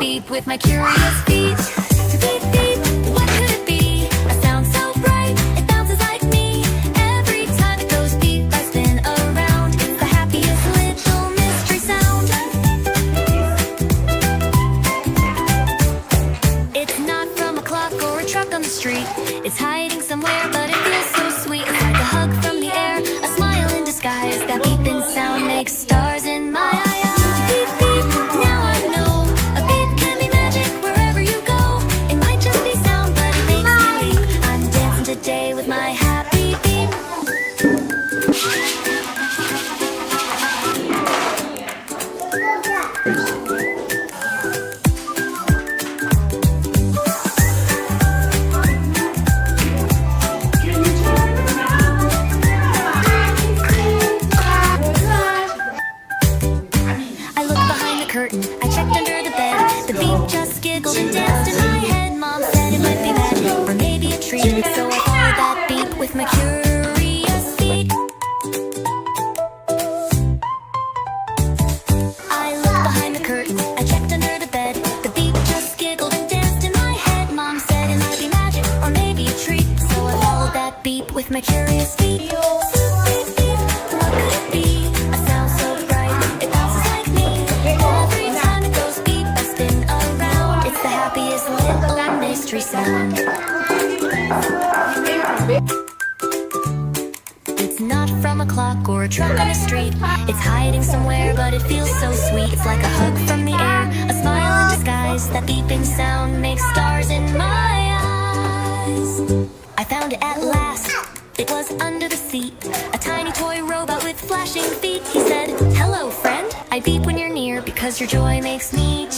beep with my curious feet. Beep, beep, what could it be? A sound so bright, it bounces like me. Every time it goes beep, I spin around. It's the happiest little mystery sound. It's not from a clock or a truck on the street. It's hiding somewhere, but it feels so sweet. It's like a hug from the air, a smile in disguise. That beeping sound makes stars in my eyes. Beep, beep, now I know. A beep can be magic wherever you go. It might just be sound, but it makes me leap. I'm dancing today with my happy beep. I looked behind the curtain, I checked under the bed. The beep just giggled and danced in my head. Mom said it might be magic, or maybe a treat. So I followed that beep with my curious feet. I looked behind the curtain, I checked under the bed. The beep just giggled and danced in my head. Mom said it might be magic, or maybe a treat. So I followed that beep with my curious feet. Beep, beep, what could it be? A sound so bright, it bounces like me. Every time it goes beep, I spin around. It's the happiest little mystery sound. It's not from a clock or a truck on the street. It's hiding somewhere, but it feels so sweet. It's like a hug from the air, a smile in disguise. That beeping sound makes stars in my eyes. I found it at last. It was under the seat, a tiny toy robot with flashing feet. He said, "Hello, friend. I beep when you're near because your joy makes me